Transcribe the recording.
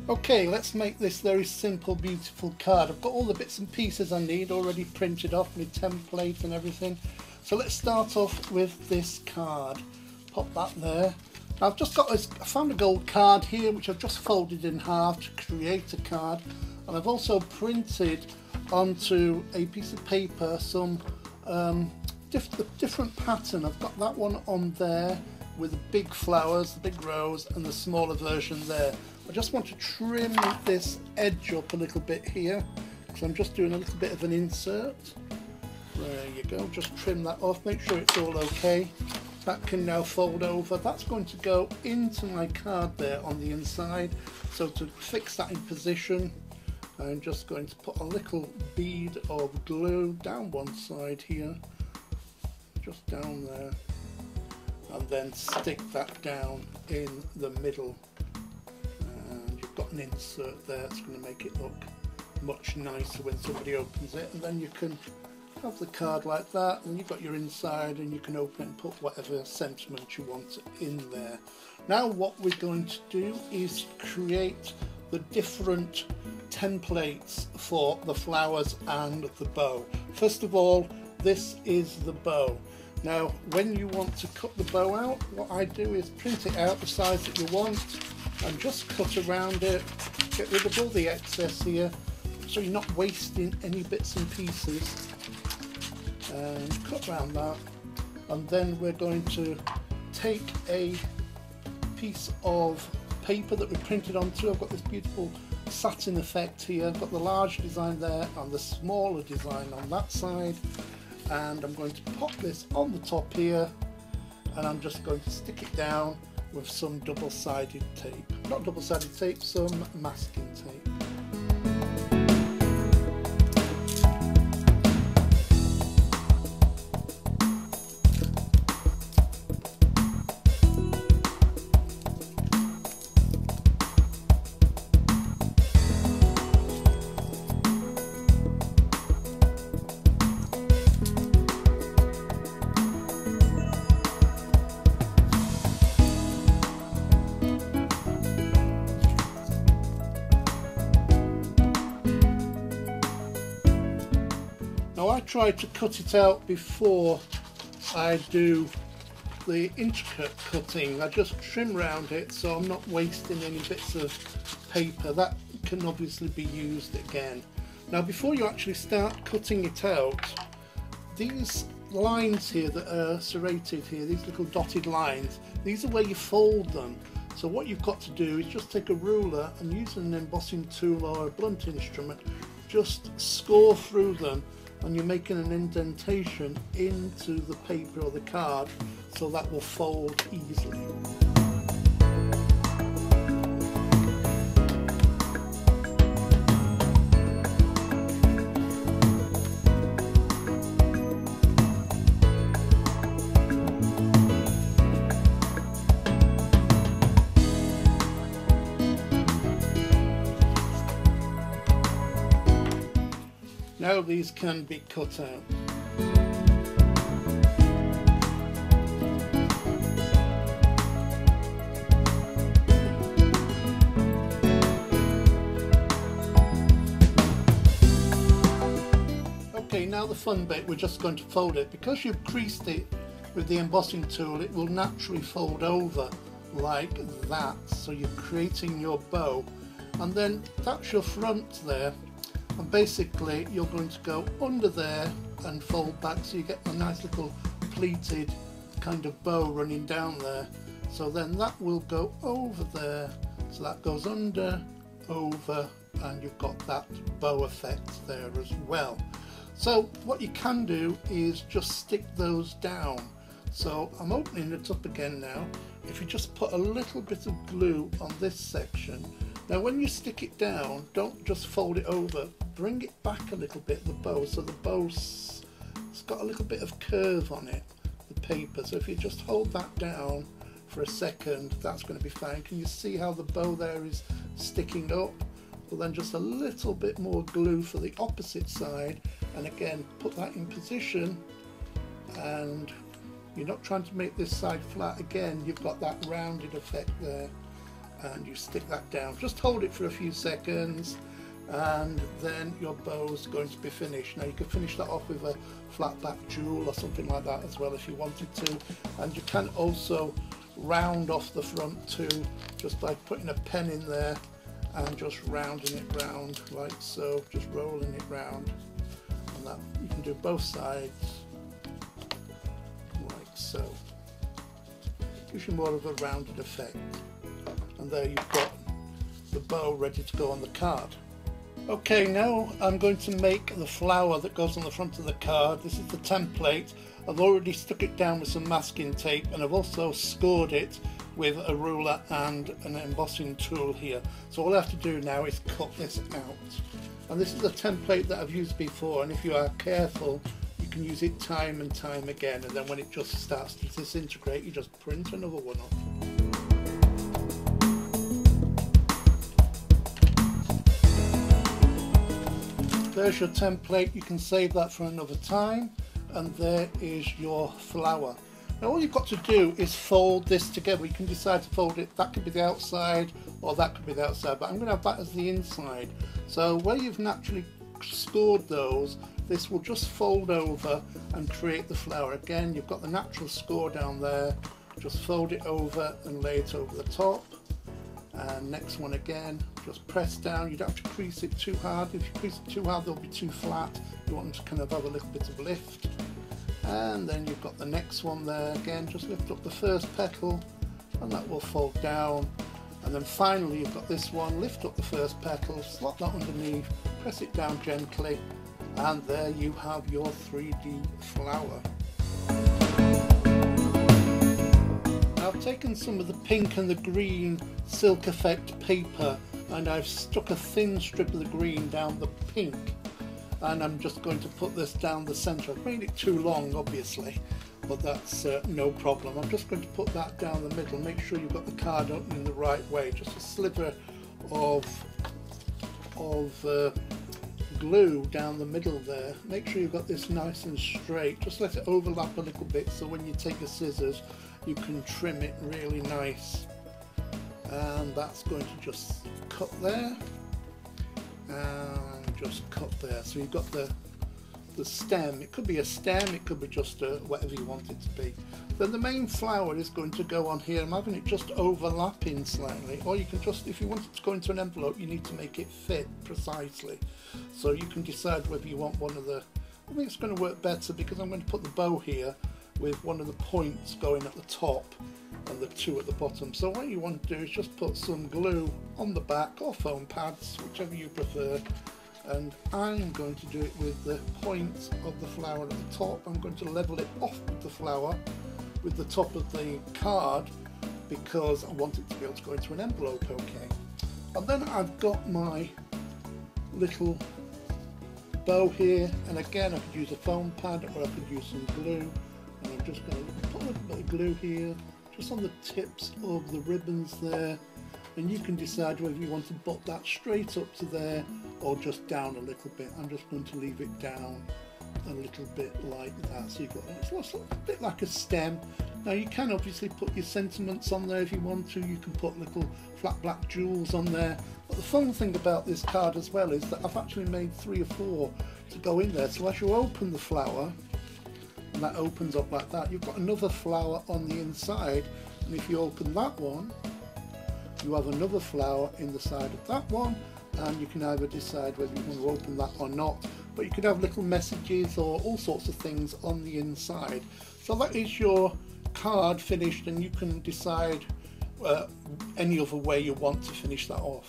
Okay, let's make this very simple, beautiful card. I've got all the bits and pieces I need already printed off, my template and everything. So let's start off with this card. Pop that there. Now I've just got this, I found a gold card here which I've just folded in half to create a card, and I've also printed onto a piece of paper some different pattern. I've got that one on there with the big flowers, the big rose, and the smaller version there. I just want to trim this edge up a little bit here, because I'm just doing a little bit of an insert. There you go, just trim that off, make sure it's all okay. That can now fold over. That's going to go into my card there on the inside. So to fix that in position, I'm just going to put a little bead of glue down one side here, just down there, and then stick that down in the middle. And you've got an insert there. It's going to make it look much nicer when somebody opens it, and then you can have the card like that, and you've got your inside, and you can open it and put whatever sentiment you want in there. Now what we're going to do is create the different templates for the flowers and the bow. First of all, this is the bow. Now when you want to cut the bow out, what I do is print it out the size that you want and just cut around it, get rid of all the excess here so you're not wasting any bits and pieces, and cut around that. And then we're going to take a piece of paper that we printed onto. I've got this beautiful satin effect here. I've got the large design there and the smaller design on that side, and I'm going to pop this on the top here, and I'm just going to stick it down with some double-sided tape. Not double-sided tape, some masking tape. Now I try to cut it out before I do the intricate cutting. I just trim around it so I'm not wasting any bits of paper. That can obviously be used again. Now before you actually start cutting it out, these lines here that are serrated here, these little dotted lines, these are where you fold them. So what you've got to do is just take a ruler and using an embossing tool or a blunt instrument, just score through them, and you're making an indentation into the paper or the card so that will fold easily. Now these can be cut out. Okay, now the fun bit, we're just going to fold it. Because you've creased it with the embossing tool, it will naturally fold over like that. So you're creating your bow, and then that's your front there. And basically you're going to go under there and fold back so you get a nice little pleated kind of bow running down there. So then that will go over there, so that goes under, over, and you've got that bow effect there as well. So what you can do is just stick those down. So I'm opening it up again now. If you just put a little bit of glue on this section, now when you stick it down, don't just fold it over, bring it back a little bit, the bow, so the bow's it's got a little bit of curve on it, the paper. So if you just hold that down for a second, that's going to be fine. Can you see how the bow there is sticking up? Well, then just a little bit more glue for the opposite side, and again put that in position, and you're not trying to make this side flat again, you've got that rounded effect there. and you stick that down. Just hold it for a few seconds and then your bow's going to be finished. Now you can finish that off with a flat back jewel or something like that as well if you wanted to, and you can also round off the front too, just by putting a pen in there and just rounding it round like so, just rolling it round, and that you can do both sides like so. Gives you more of a rounded effect, and there you've got the bow ready to go on the card. Okay, now I'm going to make the flower that goes on the front of the card. This is the template. I've already stuck it down with some masking tape, and I've also scored it with a ruler and an embossing tool here. So all I have to do now is cut this out. And this is a template that I've used before, and if you are careful you can use it time and time again, and then when it just starts to disintegrate you just print another one off. There's your template, you can save that for another time, and there is your flower. Now all you've got to do is fold this together. You can decide to fold it, that could be the outside or that could be the outside, but I'm going to have that as the inside. So where you've naturally scored those, this will just fold over and create the flower. Again, you've got the natural score down there, just fold it over and lay it over the top. And next one again, just press down. You don't have to crease it too hard. If you crease it too hard they'll be too flat. You want them to kind of have a little bit of lift. And then you've got the next one there. Again, just lift up the first petal and that will fold down. And then finally you've got this one, lift up the first petal, slot that underneath, press it down gently, and there you have your 3D flower. I've taken some of the pink and the green Silk Effect paper and I've stuck a thin strip of the green down the pink, and I'm just going to put this down the centre. I've made it too long obviously, but that's no problem. I'm just going to put that down the middle. Make sure you've got the card opening the right way. Just a sliver of glue down the middle there. Make sure you've got this nice and straight. Just let it overlap a little bit so when you take your scissors you can trim it really nice. And that's going to just cut there and just cut there. So you've got the stem. It could be a stem, it could be just whatever you want it to be. Then the main flower is going to go on here. I'm having it just overlapping slightly, or you can just, if you want it to go into an envelope, you need to make it fit precisely. So you can decide whether you want one of the, I think it's going to work better because I'm going to put the bow here with one of the points going at the top and the two at the bottom. So what you want to do is just put some glue on the back or foam pads, whichever you prefer. And I'm going to do it with the point of the flower at the top. I'm going to level it off with the flower with the top of the card because I want it to be able to go into an envelope okay. And then I've got my little bow here, and again I could use a foam pad or I could use some glue, and I'm just going to put a little bit of glue here just on the tips of the ribbons there, and you can decide whether you want to butt that straight up to there or just down a little bit. I'm just going to leave it down a little bit like that, so you've got it's a bit like a stem. Now you can obviously put your sentiments on there if you want to. You can put little flat black jewels on there, but the fun thing about this card as well is that I've actually made 3 or 4 to go in there. So as you open the flower, and that opens up like that, you've got another flower on the inside, and if you open that one you have another flower in the side of that one, and you can either decide whether you want to open that or not, but you could have little messages or all sorts of things on the inside. So that is your card finished, and you can decide any other way you want to finish that off.